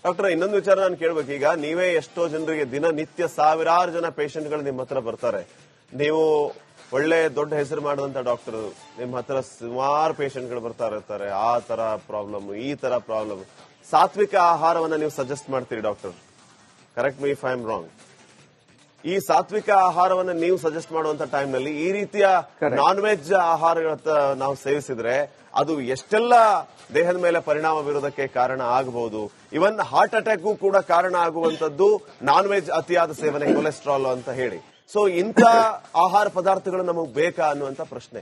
Doctor, ಇನ್ನೊಂದು ವಿಚಾರ ನಾನು ಕೇಳಬೇಕು. ಈಗ ನೀವೇ ಎಷ್ಟೋ ಜನರಿಗೆ ದಿನನಿತ್ಯ ಸಾವಿರಾರು ಜನ ಪೇಷಂಟ್ಗಳು ನಿಮ್ಮ ಹತ್ರ ಬರ್ತಾರೆ. ನೀವು ಒಳ್ಳೆ ದೊಡ್ಡ ಹೆಸರು ಮಾಡಿದಂತ ಡಾಕ್ಟರ್, ನಿಮ್ಮ ಹತ್ರ ಸುಮಾರು ಪೇಷಂಟ್ಗಳು ಬರ್ತಾ ಇರ್ತಾರೆ. ಆ ತರ ಪ್ರಾಬ್ಲಮ್, ಈ ತರ ಪ್ರಾಬ್ಲಮ್. ಸಾತ್ವಿಕ ಆಹಾರವನ್ನ ನೀವು ಸಜೆಸ್ಟ್ ಮಾಡ್ತೀರಿ doctor, correct me if I am wrong. ಈ ಸಾತ್ವಿಕ ಆಹಾರವನ್ನು ನೀವು ಸಜೆಸ್ಟ್ ಮಾಡುವಂತ ಟೈಮ್ ನಲ್ಲಿ ಈ ರೀತಿಯ ನಾನ್ ವೆಜ್ ಆಹಾರಗಳ ನಾವು ಸೇವಿಸಿದ್ರೆ ಅದು ಎಷ್ಟೆಲ್ಲ ದೇಹದ ಮೇಲೆ ಪರಿಣಾಮ ಬೀರೋದಕ್ಕೆ ಕಾರಣ ಆಗಬಹುದು. ಇವನ್ ಹಾರ್ಟ್ ಅಟ್ಯಾಕ್ಗೂ ಕೂಡ ಕಾರಣ ಆಗುವಂತದ್ದು ನಾನ್ ವೆಜ್ ಅತಿಯಾದ ಸೇವನೆ, ಕೊಲೆಸ್ಟ್ರಾಲ್ ಅಂತ ಹೇಳಿ. ಸೊ ಇಂಥ ಆಹಾರ ಪದಾರ್ಥಗಳು ನಮಗೆ ಬೇಕಾ ಅನ್ನುವಂತ ಪ್ರಶ್ನೆ.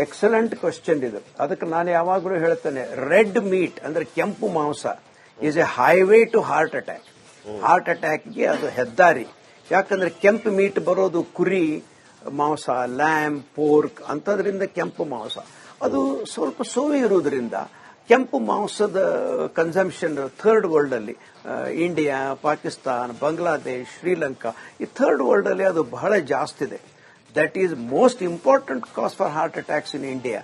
ಎಕ್ಸಲೆಂಟ್ ಕ್ವಶನ್ ಇದು. ಅದಕ್ಕೆ ನಾನು ಯಾವಾಗಲೂ ಹೇಳ್ತೇನೆ, ರೆಡ್ ಮೀಟ್ ಅಂದ್ರೆ ಕೆಂಪು ಮಾಂಸ is a highway to heart attack. Heart ಅಟ್ಯಾಕ್ಗೆ ಅದು ಹೆದ್ದಾರಿ. ಯಾಕಂದ್ರೆ ಕೆಂಪು ಮೀಟ್ ಬರೋದು ಕುರಿ ಮಾಂಸ, ಲ್ಯಾಮ್, ಪೋರ್ಕ್ ಅಂತದ್ರಿಂದ ಕೆಂಪು ಮಾಂಸ. ಅದು ಸ್ವಲ್ಪ ಸೋವಿ ಇರುವುದರಿಂದ ಕೆಂಪು ಮಾಂಸದ ಕನ್ಸಂಪ್ಷನ್ ಥರ್ಡ್ ವರ್ಲ್ಡ್ ಅಲ್ಲಿ, ಇಂಡಿಯಾ, ಪಾಕಿಸ್ತಾನ್, ಬಾಂಗ್ಲಾದೇಶ್, ಶ್ರೀಲಂಕಾ, ಈ ಥರ್ಡ್ ವರ್ಲ್ಡ್ ಅಲ್ಲಿ ಅದು ಬಹಳ ಜಾಸ್ತಿ ಇದೆ. That is most important cause for heart attacks in India.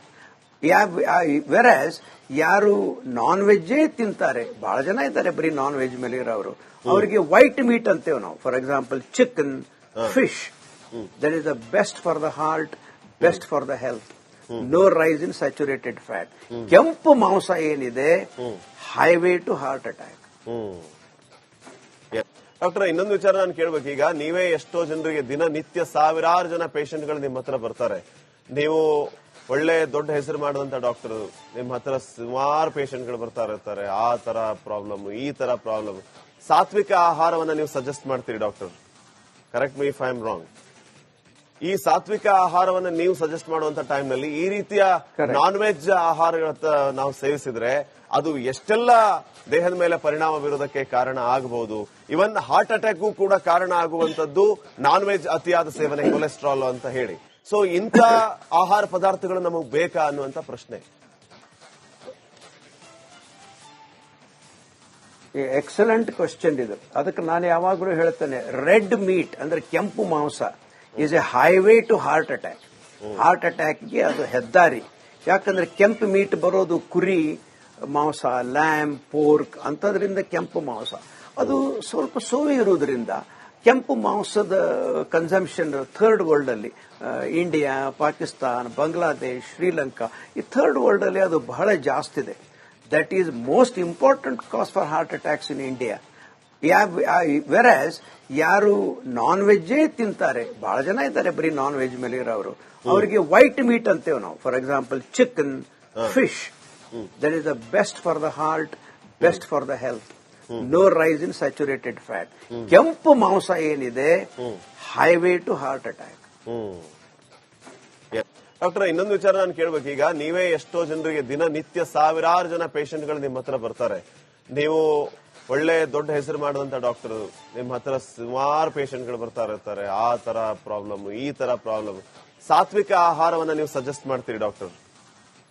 Whereas ಯಾರು ನಾನ್ ವೆಜ್ಜೇ ತಿಂತಾರೆ, ಬಹಳ ಜನ ಇದ್ದಾರೆ ಬರೀ ನಾನ್ ವೆಜ್ ಮೇಲೆ ಇರೋರು, ಅವರಿಗೆ ವೈಟ್ ಮೀಟ್ ಅಂತೇವೆ ನಾವು. For example chicken, fish, that is the best for the heart, best for the health. No rise in saturated fat. ಕೆಂಪು ಮಾಂಸ ಏನಿದೆ, highway to heart attack. Doctor, ಇನ್ನೊಂದು ವಿಚಾರ ನಾನು ಕೇಳಬೇಕು. ಈಗ ನೀವೇ ಎಷ್ಟೋ ಜನರಿಗೆ ದಿನನಿತ್ಯ ಸಾವಿರಾರು ಜನ ಪೇಷಂಟ್ಗಳು ನಿಮ್ಮ ಹತ್ರ ಬರ್ತಾರೆ. ನೀವು ಒಳ್ಳೆ ದೊಡ್ಡ ಹೆಸರು ಮಾಡಿದಂತ ಡಾಕ್ಟರ್, ನಿಮ್ಮ ಹತ್ರ ಸುಮಾರು ಪೇಷಂಟ್ಗಳು ಬರ್ತಾ ಇರ್ತಾರೆ. ಆ ತರ ಪ್ರಾಬ್ಲಮ್, ಈ ತರ ಪ್ರಾಬ್ಲಮ್. ಸಾತ್ವಿಕ ಆಹಾರವನ್ನ ನೀವು ಸಜೆಸ್ಟ್ ಮಾಡ್ತೀರಿ doctor, correct me if I am wrong. ಈ ಸಾತ್ವಿಕ ಆಹಾರವನ್ನು ನೀವು ಸಜೆಸ್ಟ್ ಮಾಡುವಂತ ಟೈಮ್ ನಲ್ಲಿ ಈ ರೀತಿಯ ನಾನ್ ವೆಜ್ ಆಹಾರಗಳ ನಾವು ಸೇವಿಸಿದ್ರೆ ಅದು ಎಷ್ಟೆಲ್ಲ ದೇಹದ ಮೇಲೆ ಪರಿಣಾಮ ಬೀರೋದಕ್ಕೆ ಕಾರಣ ಆಗಬಹುದು. ಇವನ್ ಹಾರ್ಟ್ ಅಟ್ಯಾಕ್ಗೂ ಕೂಡ ಕಾರಣ ಆಗುವಂತದ್ದು ನಾನ್ ವೆಜ್ ಅತಿಯಾದ ಸೇವನೆ, ಕೊಲೆಸ್ಟ್ರಾಲ್ ಅಂತ ಹೇಳಿ. ಸೊ ಇಂಥ ಆಹಾರ ಪದಾರ್ಥಗಳು ನಮಗೆ ಬೇಕಾ ಅನ್ನುವಂತ ಪ್ರಶ್ನೆ. ಎಕ್ಸಲೆಂಟ್ ಕ್ವಶನ್ ಇದು. ಅದಕ್ಕೆ ನಾನು ಯಾವಾಗಲೂ ಹೇಳ್ತೇನೆ, ರೆಡ್ ಮೀಟ್ ಅಂದ್ರೆ ಕೆಂಪು ಮಾಂಸ is a highway to heart attack. Heart ಅಟ್ಯಾಕ್ಗೆ ಅದು ಹೆದ್ದಾರಿ. ಯಾಕಂದ್ರೆ ಕೆಂಪು ಮೀಟ್ ಬರೋದು ಕುರಿ ಮಾಂಸ, ಲ್ಯಾಮ್, ಪೋರ್ಕ್ ಅಂತದ್ರಿಂದ ಕೆಂಪು ಮಾಂಸ. ಅದು ಸ್ವಲ್ಪ ಸೋವಿ ಇರುವುದರಿಂದ ಕೆಂಪು ಮಾಂಸದ ಕನ್ಸಂಪ್ಷನ್ ಥರ್ಡ್ ವರ್ಲ್ಡ್ ಅಲ್ಲಿ, ಇಂಡಿಯಾ, ಪಾಕಿಸ್ತಾನ್, ಬಾಂಗ್ಲಾದೇಶ್, ಶ್ರೀಲಂಕಾ, ಈ ಥರ್ಡ್ ವರ್ಲ್ಡ್ ಅಲ್ಲಿ ಅದು ಬಹಳ ಜಾಸ್ತಿ ಇದೆ. That is most important cause for heart attacks in India. Whereas ಯಾರು ನಾನ್ ವೆಜ್ಜೇ ತಿಂತಾರೆ, ಬಹಳ ಜನ ಇದ್ದಾರೆ ಬರೀ ನಾನ್ ವೆಜ್ ಮೇಲೆ ಇರೋರು, ಅವರಿಗೆ ವೈಟ್ ಮೀಟ್ ಅಂತೇವೆ ನಾವು. For example chicken, fish, that is the best for the heart, best for the health. No rise in saturated fat. ಕೆಂಪು ಮಾಂಸ ಏನಿದೆ, highway to heart attack. Doctor, ಇನ್ನೊಂದು ವಿಚಾರ ನಾನು ಕೇಳಬೇಕು. ಈಗ ನೀವೇ ಎಷ್ಟೋ ಜನರಿಗೆ ದಿನನಿತ್ಯ ಸಾವಿರಾರು ಜನ ಪೇಷಂಟ್ಗಳು ನಿಮ್ಮ ಹತ್ರ ಬರ್ತಾರೆ. ನೀವು ಒಳ್ಳೆ ದೊಡ್ಡ ಹೆಸರು ಮಾಡಿದಂತ ಡಾಕ್ಟರ್, ನಿಮ್ಮ ಹತ್ರ ಸುಮಾರು ಪೇಷಂಟ್ಗಳು ಬರ್ತಾ ಇರ್ತಾರೆ. ಆ ತರ ಪ್ರಾಬ್ಲಮ್, ಈ ತರ ಪ್ರಾಬ್ಲಮ್. ಸಾತ್ವಿಕ ಆಹಾರವನ್ನ ನೀವು ಸಜೆಸ್ಟ್ ಮಾಡ್ತೀರಿ doctor,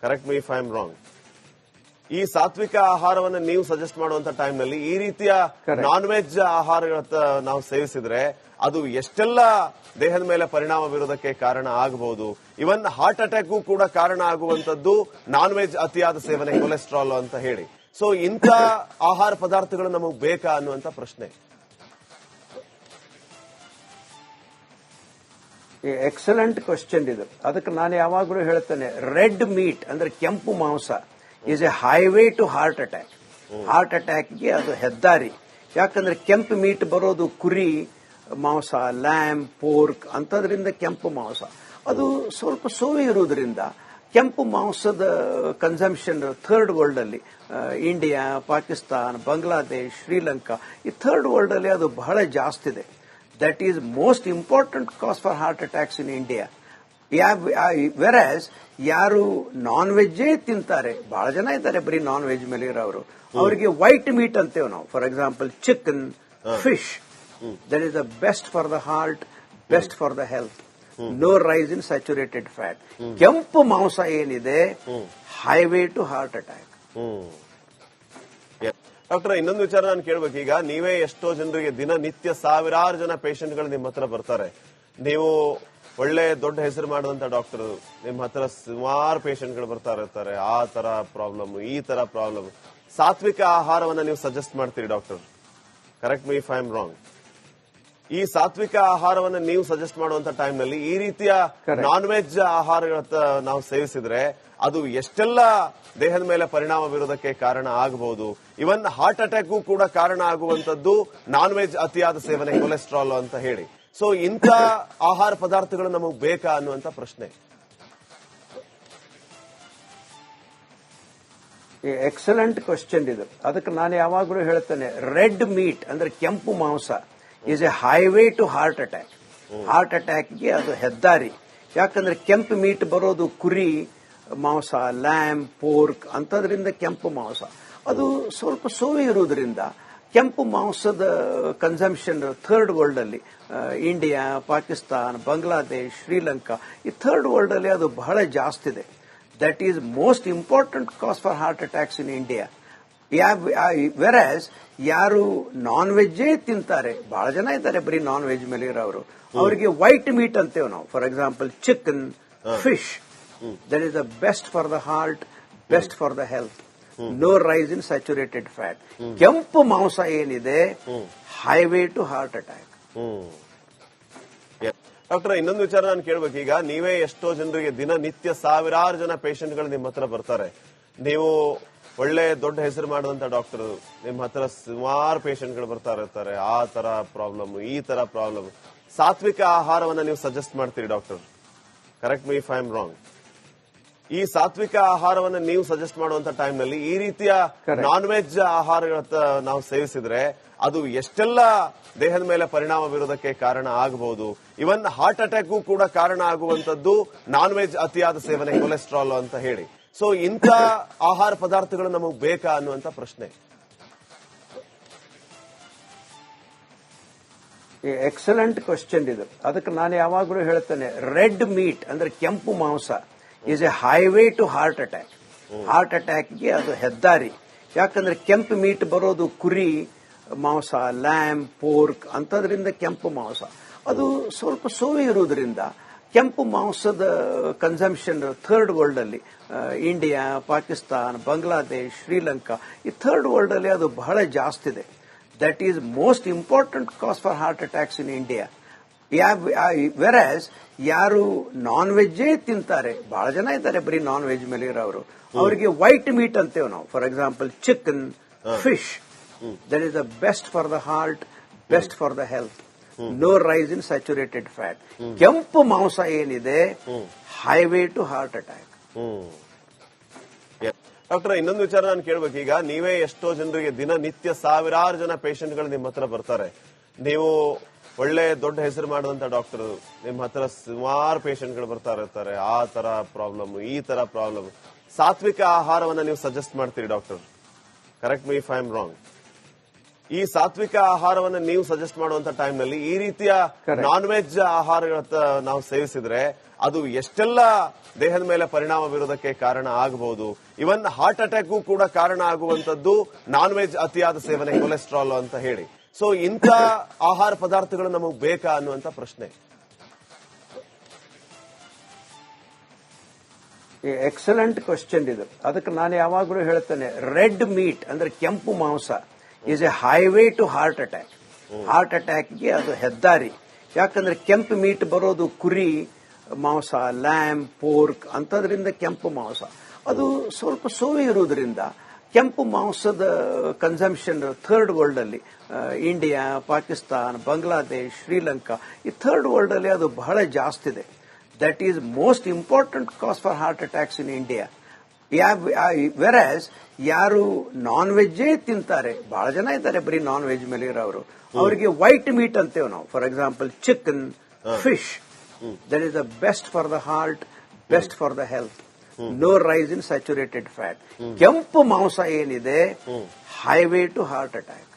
correct me if I am wrong. ಈ ಸಾತ್ವಿಕ ಆಹಾರವನ್ನು ನೀವು ಸಜೆಸ್ಟ್ ಮಾಡುವಂತ ಟೈಮ್ ನಲ್ಲಿ ಈ ರೀತಿಯ ನಾನ್ ವೆಜ್ ಆಹಾರಗಳ ನಾವು ಸೇವಿಸಿದ್ರೆ ಅದು ಎಷ್ಟೆಲ್ಲ ದೇಹದ ಮೇಲೆ ಪರಿಣಾಮ ಬೀರೋದಕ್ಕೆ ಕಾರಣ ಆಗಬಹುದು. ಇವನ್ ಹಾರ್ಟ್ ಅಟ್ಯಾಕ್ಗೂ ಕೂಡ ಕಾರಣ ಆಗುವಂತದ್ದು ನಾನ್ ವೆಜ್ ಅತಿಯಾದ ಸೇವನೆ, ಕೊಲೆಸ್ಟ್ರಾಲ್ ಅಂತ ಹೇಳಿ. ಸೊ ಇಂಥ ಆಹಾರ ಪದಾರ್ಥಗಳು ನಮಗೆ ಬೇಕಾ ಅನ್ನುವಂತ ಪ್ರಶ್ನೆ. ಎಕ್ಸಲೆಂಟ್ ಕ್ವಶನ್ ಇದು. ಅದಕ್ಕೆ ನಾನು ಯಾವಾಗಲೂ ಹೇಳ್ತೇನೆ, ರೆಡ್ ಮೀಟ್ ಅಂದ್ರೆ ಕೆಂಪು ಮಾಂಸ is a highway to heart attack. Heart ಅಟ್ಯಾಕ್ಗೆ ಅದು ಹೆದ್ದಾರಿ. ಯಾಕಂದ್ರೆ ಕೆಂಪು ಮೀಟ್ ಬರೋದು ಕುರಿ ಮಾಂಸ, ಲ್ಯಾಮ್, ಪೋರ್ಕ್ ಅಂತದ್ರಿಂದ ಕೆಂಪು ಮಾಂಸ. ಅದು ಸ್ವಲ್ಪ ಸೋವಿ ಇರುವುದರಿಂದ ಕೆಂಪು ಮಾಂಸದ ಕನ್ಸಂಪ್ಷನ್ ಥರ್ಡ್ ವರ್ಲ್ಡ್ ಅಲ್ಲಿ, ಇಂಡಿಯಾ, ಪಾಕಿಸ್ತಾನ್, ಬಾಂಗ್ಲಾದೇಶ್, ಶ್ರೀಲಂಕಾ, ಈ ಥರ್ಡ್ ವರ್ಲ್ಡ್ ಅಲ್ಲಿ ಅದು ಬಹಳ ಜಾಸ್ತಿ ಇದೆ. That is most important cause for heart attacks in India. Whereas ಯಾರು ನಾನ್ ವೆಜ್ಜೇ ತಿಂತಾರೆ, ಬಹಳ ಜನ ಇದ್ದಾರೆ ಬರೀ ನಾನ್ ವೆಜ್ ಮೇಲೆ ಇರೋರು, ಅವರಿಗೆ ವೈಟ್ ಮೀಟ್ ಅಂತೇವೆ ನಾವು. For example chicken, fish, that is the best for the heart, best for the health. No rise in saturated fat. ಕೆಂಪು ಮಾಂಸ ಏನಿದೆ, highway to heart attack. Doctor, ಇನ್ನೊಂದು ವಿಚಾರ ನಾನು ಕೇಳಬೇಕು. ಈಗ ನೀವೇ ಎಷ್ಟೋ ಜನರಿಗೆ ದಿನನಿತ್ಯ ಸಾವಿರಾರು ಜನ ಪೇಷಂಟ್ಗಳು ನಿಮ್ಮ ಹತ್ರ ಬರ್ತಾರೆ. ನೀವು ಒಳ್ಳೆ ದೊಡ್ಡ ಹೆಸರು ಮಾಡಿದಂತ ಡಾಕ್ಟರ್, ನಿಮ್ಮ ಹತ್ರ ಸುಮಾರು ಪೇಷಂಟ್ಗಳು ಬರ್ತಾ ಇರ್ತಾರೆ. ಆ ತರ ಪ್ರಾಬ್ಲಮ್, ಈ ತರ ಪ್ರಾಬ್ಲಮ್. ಸಾತ್ವಿಕ ಆಹಾರವನ್ನ ನೀವು ಸಜೆಸ್ಟ್ ಮಾಡ್ತೀರಿ doctor, correct me if I am wrong. ಈ ಸಾತ್ವಿಕ ಆಹಾರವನ್ನ ನೀವು ಸಜೆಸ್ಟ್ ಮಾಡುವಂತ ಟೈಮ್ ನಲ್ಲಿ ಈ ರೀತಿಯ ನಾನ್ ವೆಜ್ ಆಹಾರಗಳ ನಾವು ಸೇವಿಸಿದ್ರೆ ಅದು ಎಷ್ಟೆಲ್ಲ ದೇಹದ ಮೇಲೆ ಪರಿಣಾಮ ಬೀರೋದಕ್ಕೆ ಕಾರಣ ಆಗಬಹುದು. ಇವನ್ ಹಾರ್ಟ್ ಅಟ್ಯಾಕ್ಗೂ ಕೂಡ ಕಾರಣ ಆಗುವಂತದ್ದು ನಾನ್ ವೆಜ್ ಅತಿಯಾದ ಸೇವನೆ, ಕೊಲೆಸ್ಟ್ರಾಲ್ ಅಂತ ಹೇಳಿ. ಸೊ ಇಂಥ ಆಹಾರ ಪದಾರ್ಥಗಳು ನಮಗೆ ಬೇಕಾ ಅನ್ನುವಂತ ಪ್ರಶ್ನೆ. ಎಕ್ಸಲೆಂಟ್ ಕ್ವಶನ್ ಇದು. ಅದಕ್ಕೆ ನಾನು ಯಾವಾಗಲೂ ಹೇಳ್ತೇನೆ, ರೆಡ್ ಮೀಟ್ ಅಂದ್ರೆ ಕೆಂಪು ಮಾಂಸ is a highway to heart attack. Heart ಅಟ್ಯಾಕ್ಗೆ ಅದು ಹೆದ್ದಾರಿ. ಯಾಕಂದ್ರೆ ಕೆಂಪು ಮೀಟ್ ಬರೋದು ಕುರಿ ಮಾಂಸ, ಲ್ಯಾಮ್, ಪೋರ್ಕ್ ಅಂತದ್ರಿಂದ ಕೆಂಪು ಮಾಂಸ. ಅದು ಸ್ವಲ್ಪ ಸೋವಿ ಇರುವುದರಿಂದ ಕೆಂಪು ಮಾಂಸದ ಕನ್ಸಂಪ್ಷನ್ ಥರ್ಡ್ ವರ್ಲ್ಡ್ ಅಲ್ಲಿ, ಇಂಡಿಯಾ, ಪಾಕಿಸ್ತಾನ್, ಬಾಂಗ್ಲಾದೇಶ್, ಶ್ರೀಲಂಕಾ, ಈ ಥರ್ಡ್ ವರ್ಲ್ಡ್ ಅಲ್ಲಿ ಅದು ಬಹಳ ಜಾಸ್ತಿ ಇದೆ. That is most important cause for heart attacks in India. Whereas ಯಾರು ನಾನ್ ವೆಜ್ಜೇ ತಿಂತಾರೆ, ಬಹಳ ಜನ ಇದ್ದಾರೆ ಬರೀ ನಾನ್ ವೆಜ್ ಮೇಲೆ ಇರೋರು, ಅವರಿಗೆ ವೈಟ್ ಮೀಟ್ ಅಂತೇವೆ ನಾವು. For example chicken, fish, that is the best for the heart, best for the health. No rise in saturated fat. ಕೆಂಪು ಮಾಂಸ ಏನಿದೆ, highway to heart attack. Doctor, ಇನ್ನೊಂದು ವಿಚಾರ ನಾನು ಕೇಳಬೇಕು. ಈಗ ನೀವೇ ಎಷ್ಟೋ ಜನರಿಗೆ ದಿನನಿತ್ಯ ಸಾವಿರಾರು ಜನ ಪೇಷಂಟ್ಗಳು ನಿಮ್ಮ ಹತ್ರ ಬರ್ತಾರೆ. ನೀವು ಒಳ್ಳೆ ದೊಡ್ಡ ಹೆಸರು ಮಾಡಿದಂತ ಡಾಕ್ಟರ್, ನಿಮ್ಮ ಹತ್ರ ಸುಮಾರು ಪೇಷಂಟ್ಗಳು ಬರ್ತಾ ಇರ್ತಾರೆ. ಆ ತರ ಪ್ರಾಬ್ಲಮ್, ಈ ತರ ಪ್ರಾಬ್ಲಮ್. ಸಾತ್ವಿಕ ಆಹಾರವನ್ನ ನೀವು ಸಜೆಸ್ಟ್ ಮಾಡ್ತೀರಿ doctor, correct me if I am wrong. ಈ ಸಾತ್ವಿಕ ಆಹಾರವನ್ನ ನೀವು ಸಜೆಸ್ಟ್ ಮಾಡುವಂತ ಟೈಮ್ ನಲ್ಲಿ ಈ ರೀತಿಯ ನಾನ್ ವೆಜ್ ಆಹಾರಗಳ ನಾವು ಸೇವಿಸಿದ್ರೆ ಅದು ಎಷ್ಟೆಲ್ಲ ದೇಹದ ಮೇಲೆ ಪರಿಣಾಮ ಬೀರೋದಕ್ಕೆ ಕಾರಣ ಆಗಬಹುದು. ಇವನ್ ಹಾರ್ಟ್ ಅಟ್ಯಾಕ್ಗೂ ಕೂಡ ಕಾರಣ ಆಗುವಂತದ್ದು ನಾನ್ ವೆಜ್ ಅತಿಯಾದ ಸೇವನೆ, ಕೊಲೆಸ್ಟ್ರಾಲ್ ಅಂತ ಹೇಳಿ. ಸೊ ಇಂಥ ಆಹಾರ ಪದಾರ್ಥಗಳು ನಮಗೆ ಬೇಕಾ ಅನ್ನುವಂತ ಪ್ರಶ್ನೆ. ಎಕ್ಸಲೆಂಟ್ ಕ್ವಶನ್ ಇದು. ಅದಕ್ಕೆ ನಾನು ಯಾವಾಗಲೂ ಹೇಳ್ತೇನೆ, ರೆಡ್ ಮೀಟ್ ಅಂದ್ರೆ ಕೆಂಪು ಮಾಂಸ is a highway to heart attack. Heart ಅಟ್ಯಾಕ್ಗೆ ಅದು ಹೆದ್ದಾರಿ. ಯಾಕಂದ್ರೆ ಕೆಂಪು ಮೀಟ್ ಬರೋದು ಕುರಿ ಮಾಂಸ, ಲ್ಯಾಮ್, ಪೋರ್ಕ್ ಅಂತದ್ರಿಂದ ಕೆಂಪು ಮಾಂಸ. ಅದು ಸ್ವಲ್ಪ ಸೋವಿ ಇರುವುದರಿಂದ ಕೆಂಪು ಮಾಂಸದ ಕನ್ಸಂಪ್ಷನ್ ಥರ್ಡ್ ವರ್ಲ್ಡ್ ಅಲ್ಲಿ, ಇಂಡಿಯಾ, ಪಾಕಿಸ್ತಾನ್, ಬಾಂಗ್ಲಾದೇಶ್, ಶ್ರೀಲಂಕಾ, ಈ ಥರ್ಡ್ ವರ್ಲ್ಡ್ ಅಲ್ಲಿ ಅದು ಬಹಳ ಜಾಸ್ತಿ ಇದೆ. That is most important cause for heart attacks in India. Whereas ಯಾರು ನಾನ್ ವೆಜ್ಜೇ ತಿಂತಾರೆ, ಬಹಳ ಜನ ಇದ್ದಾರೆ ಬರೀ ನಾನ್ ವೆಜ್ ಮೇಲೆ ಇರೋರು, ಅವರಿಗೆ ವೈಟ್ ಮೀಟ್ ಅಂತೇವೆ ನಾವು. For example chicken, fish, that is the best for the heart, best for the health. No rise in saturated fat. ಕೆಂಪು ಮಾಂಸ ಏನಿದೆ, highway to heart attack. Doctor, ಇನ್ನೊಂದು ವಿಚಾರ ನಾನು ಕೇಳಬೇಕು. ಈಗ ನೀವೇ ಎಷ್ಟೋ ಜನರಿಗೆ ದಿನನಿತ್ಯ ಸಾವಿರಾರು ಜನ ಪೇಷಂಟ್ಗಳು ನಿಮ್ಮ ಹತ್ರ ಬರ್ತಾರೆ. ನೀವು ಒಳ್ಳೆ ದೊಡ್ಡ ಹೆಸರು ಮಾಡಿದಂತ ಡಾಕ್ಟರ್, ನಿಮ್ಮ ಹತ್ರ ಸುಮಾರು ಪೇಷಂಟ್ಗಳು ಬರ್ತಾ ಇರ್ತಾರೆ. ಆ ತರ ಪ್ರಾಬ್ಲಮ್, ಈ ತರ ಪ್ರಾಬ್ಲಮ್. ಸಾತ್ವಿಕ ಆಹಾರವನ್ನ ನೀವು ಸಜೆಸ್ಟ್ ಮಾಡ್ತೀರಿ doctor, correct me if I am wrong. ಈ ಸಾತ್ವಿಕ ಆಹಾರವನ್ನ ನೀವು ಸಜೆಸ್ಟ್ ಮಾಡುವಂತ ಟೈಮ್ ನಲ್ಲಿ ಈ ರೀತಿಯ ನಾನ್ ವೆಜ್ ಆಹಾರಗಳ ನಾವು ಸೇವಿಸಿದ್ರೆ ಅದು ಎಷ್ಟೆಲ್ಲ ದೇಹದ ಮೇಲೆ ಪರಿಣಾಮ ಬೀರೋದಕ್ಕೆ ಕಾರಣ ಆಗಬಹುದು. ಇವನ್ ಹಾರ್ಟ್ ಅಟ್ಯಾಕ್ಗೂ ಕೂಡ ಕಾರಣ ಆಗುವಂತದ್ದು ನಾನ್ ವೆಜ್ ಅತಿಯಾದ ಸೇವನೆ, ಕೊಲೆಸ್ಟ್ರಾಲ್ ಅಂತ ಹೇಳಿ. ಸೊ ಇಂಥ ಆಹಾರ ಪದಾರ್ಥಗಳು ನಮಗೆ ಬೇಕಾ ಅನ್ನುವಂತ ಪ್ರಶ್ನೆ. ಎಕ್ಸಲೆಂಟ್ ಕ್ವಶನ್ ಇದು. ಅದಕ್ಕೆ ನಾನು ಯಾವಾಗಲೂ ಹೇಳ್ತೇನೆ, ರೆಡ್ ಮೀಟ್ ಅಂದ್ರೆ ಕೆಂಪು ಮಾಂಸ is a highway to heart attack. Heart ಅಟ್ಯಾಕ್ಗೆ ಅದು ಹೆದ್ದಾರಿ. ಯಾಕಂದ್ರೆ ಕೆಂಪು ಮೀಟ್ ಬರೋದು ಕುರಿ ಮಾಂಸ, ಲ್ಯಾಮ್, ಪೋರ್ಕ್ ಅಂತದ್ರಿಂದ ಕೆಂಪು ಮಾಂಸ. ಅದು ಸ್ವಲ್ಪ ಸೋವಿ ಇರುವುದರಿಂದ ಕೆಂಪು ಮಾಂಸದ ಕನ್ಸಂಪ್ಷನ್ ಥರ್ಡ್ ವರ್ಲ್ಡ್ ಅಲ್ಲಿ, ಇಂಡಿಯಾ, ಪಾಕಿಸ್ತಾನ್, ಬಾಂಗ್ಲಾದೇಶ್, ಶ್ರೀಲಂಕಾ, ಈ ಥರ್ಡ್ ವರ್ಲ್ಡ್ ಅಲ್ಲಿ ಅದು ಬಹಳ ಜಾಸ್ತಿ ಇದೆ. That is most important cause for heart attacks in India. Whereas ಯಾರು ನಾನ್ ವೆಜ್ಜೇ ತಿಂತಾರೆ, ಬಹಳ ಜನ ಇದ್ದಾರೆ ಬರೀ ನಾನ್ ವೆಜ್ ಮೇಲೆ ಇರೋರು, ಅವರಿಗೆ ವೈಟ್ ಮೀಟ್ ಅಂತೇವೆ ನಾವು. For example chicken, fish, that is the best for the heart, best for the health. No rise in saturated fat. ಕೆಂಪು ಮಾಂಸ ಏನಿದೆ, ಹೈವೇ ಟು ಹಾರ್ಟ್ ಅಟ್ಯಾಕ್.